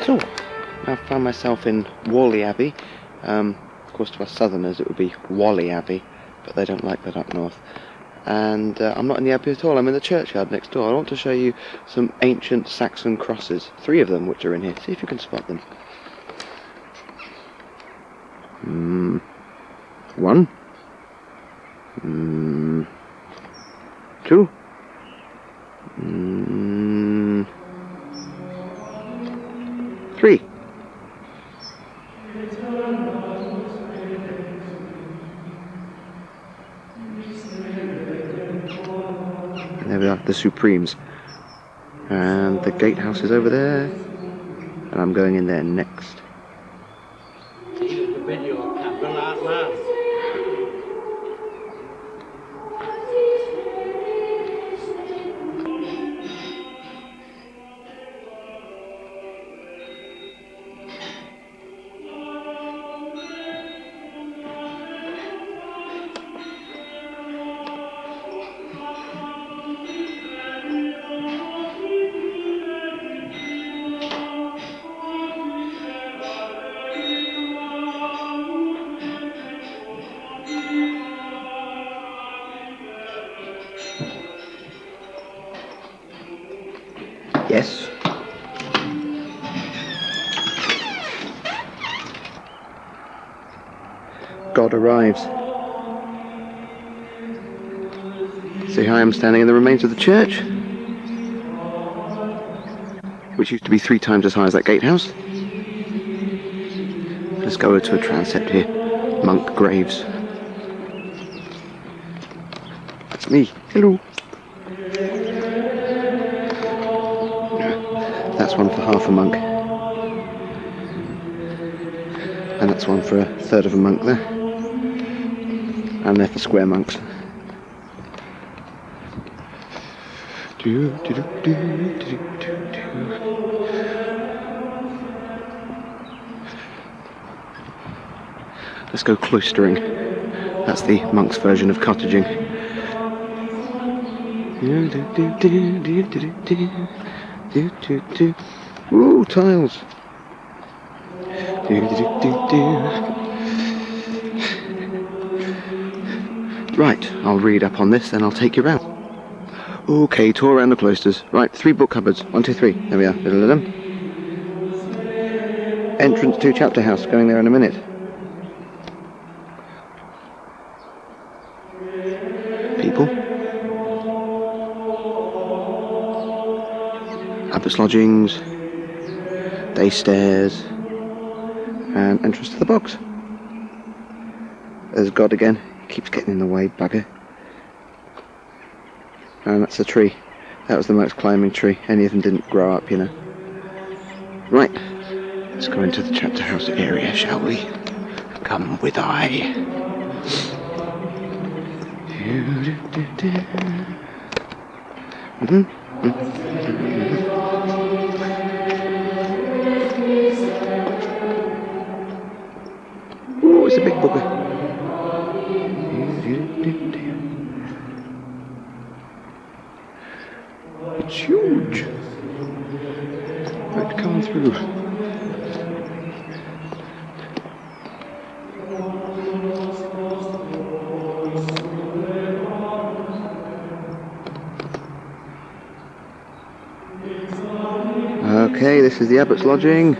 So, I found myself in WHALLEY Abbey. Of course, to us southerners it would be WHALLEY Abbey, but they don't like that up north. And I'm not in the Abbey at all, I'm in the churchyard next door. I want to show you some ancient Saxon crosses, 3 of them which are in here. See if you can spot them. 1, 2, 3. And there we are, the Supremes. And the gatehouse is over there. And I'm going in there next. Yes. God arrives. See how I am standing in the remains of the church, which used to be 3 times as high as that gatehouse. Let's go over to a transept here. Monk graves. That's me. Hello. That's one for half a monk. And that's one for 1/3 of a monk there. And they're for square monks. Let's go cloistering. That's the monk's version of cottaging. Ooh, tiles. Right, I'll read up on this, then I'll take you round. Okay, tour around the cloisters. Right, 3 book cupboards. 1, 2, 3. There we are. Entrance to chapter house. Going there in a minute. People. Abbot's lodgings. Day stairs. And entrance to the box. There's God again. He keeps getting in the way, bugger. And that's a tree. That was the most climbing tree. Any of them didn't grow up, you know. Right. Let's go into the chapter house area, shall we? Come with I. Oh, it's a big bugger. It's huge. Right, come on through. Okay, this is the Abbot's lodging.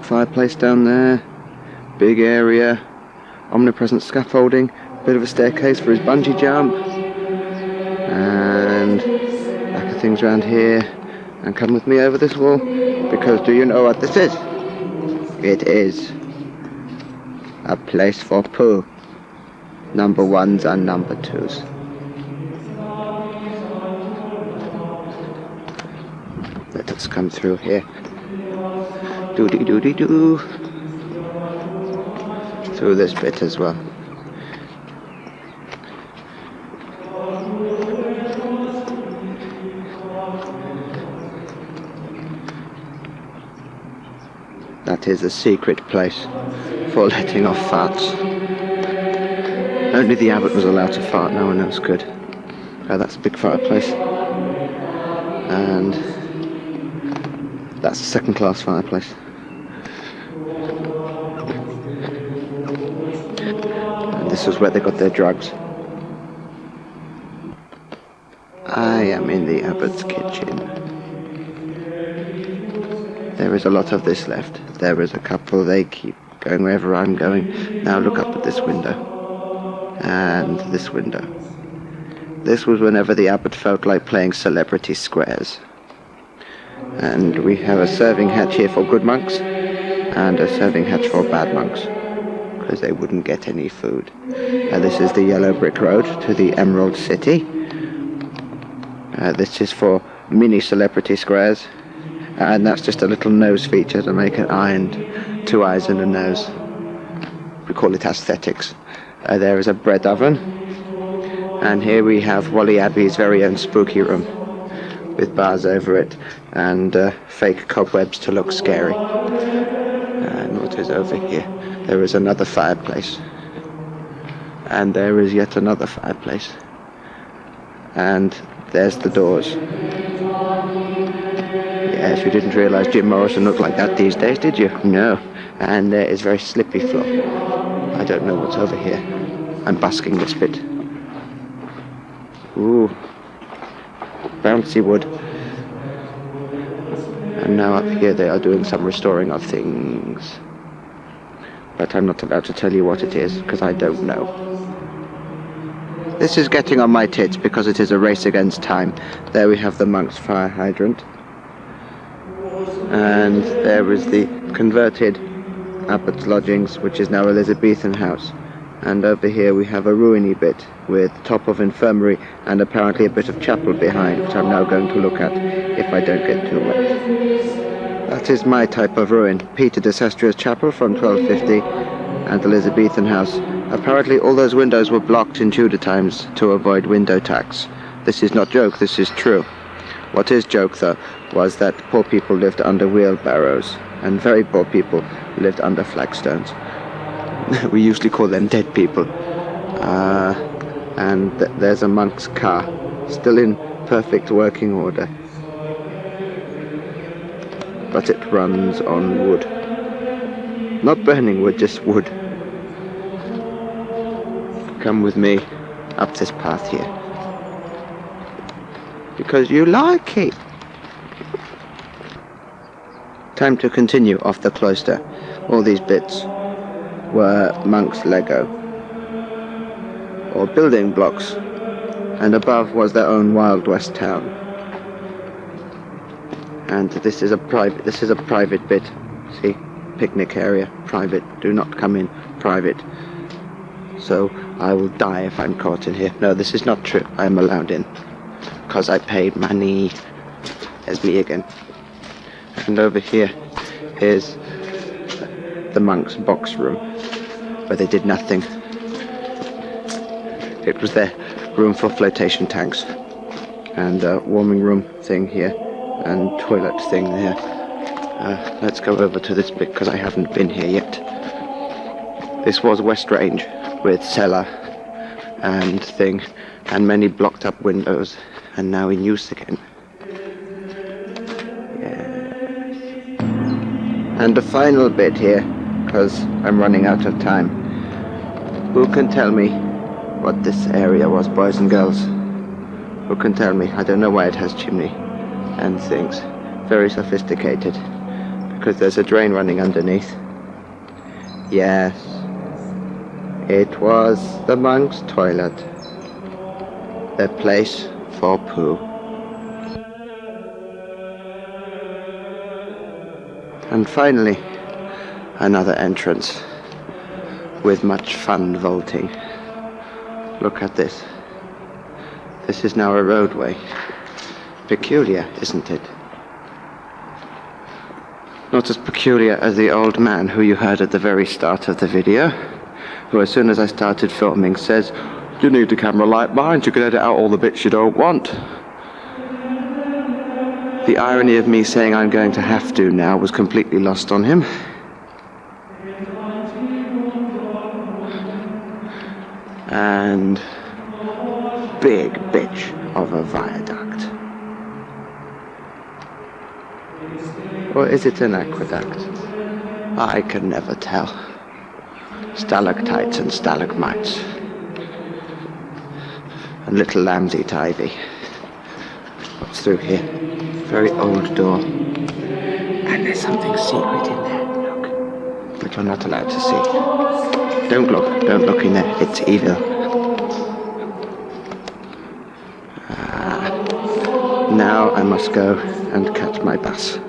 Fireplace down there. Big area. Omnipresent scaffolding. Bit of a staircase for his bungee jump. And back of things around here. And come with me over this wall. Because do you know what this is? It is a place for poo. Number 1s and number 2s. Let us come through here. Doody-doody-doo. Through this bit as well. That is a secret place for letting off farts. Only the abbot was allowed to fart, no one else could. Oh, that's a big fireplace. And That's a second-class fireplace. And this is where they got their drugs. I am in the abbot's kitchen. There is a lot of this left. There is a couple, they keep going wherever I'm going. Now look up at this window. And this window. This was whenever the abbot felt like playing celebrity squares. And we have a serving hatch here for good monks, and a serving hatch for bad monks, because they wouldn't get any food. And this is the yellow brick road to the Emerald City. This is for mini celebrity squares, and that's just a little nose feature to make an eye and 2 eyes and a nose. We call it aesthetics. There is a bread oven, and here we have Whalley Abbey's very own spooky room with bars over it and fake cobwebs to look scary. And what is over here? There is another fireplace, and there is yet another fireplace, and there's the doors. Yes, you didn't realise Jim Morrison looked like that these days, did you? No. And there is very slippy floor. I don't know what's over here. I'm busking this bit. Ooh. Bouncy wood. And now up here they are doing some restoring of things. But I'm not about to tell you what it is, because I don't know. This is getting on my tits because it is a race against time. There we have the monk's fire hydrant. And there is the converted abbot's lodgings, which is now Elizabethan house. And over here we have a ruiny bit with top of infirmary and apparently a bit of chapel behind, which I'm now going to look at if I don't get too wet. That is my type of ruin. Peter de Sestria's chapel from 1250 and Elizabethan house. Apparently all those windows were blocked in Tudor times to avoid window tax. This is not joke, this is true. What is joke though was that poor people lived under wheelbarrows and very poor people lived under flagstones. We usually call them dead people. And there's a monk's car, still in perfect working order. But it runs on wood. Not burning wood, just wood. Come with me up this path here. Because you like it. Time to continue off the cloister. All these bits were monks' Lego, or building blocks, and above was their own Wild West town. And this is a private bit. See, picnic area, private. Do not come in, private. So I will die if I'm caught in here. No, this is not true. I am allowed in because I paid money. There's me again. And over here is the monks' box room, where they did nothing. It was their room for flotation tanks, and a warming room thing here, and toilet thing there. Let's go over to this bit, because I haven't been here yet. This was West Range, with cellar and thing, and many blocked up windows, and now in use again. And the final bit here, because I'm running out of time. Who can tell me what this area was, boys and girls? Who can tell me? I don't know why it has chimney and things. Very sophisticated. Because there's a drain running underneath. Yes. It was the monk's toilet. The place for poo. And finally, another entrance with much fun vaulting. Look at this. This is now a roadway. Peculiar, isn't it? Not as peculiar as the old man who you heard at the very start of the video, who as soon as I started filming says, "You need a camera light behind, you can edit out all the bits you don't want." The irony of me saying I'm going to have to now was completely lost on him. And big bitch of a viaduct. Or is it an aqueduct? I can never tell. Stalactites and stalagmites. And little lambs eat ivy. What's through here? Very old door. And there's something secret in there, look. But you're not allowed to see. Don't look in there. It's evil. Now I must go and catch my bus.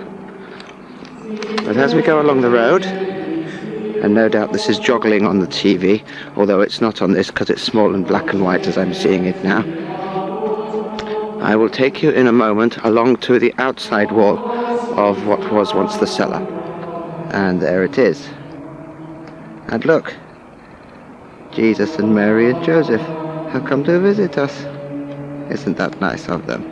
But as we go along the road, and no doubt this is joggling on the TV, although it's not on this because it's small and black and white as I'm seeing it now, I will take you in a moment along to the outside wall of what was once the cellar. And there it is. And look, Jesus and Mary and Joseph have come to visit us. Isn't that nice of them?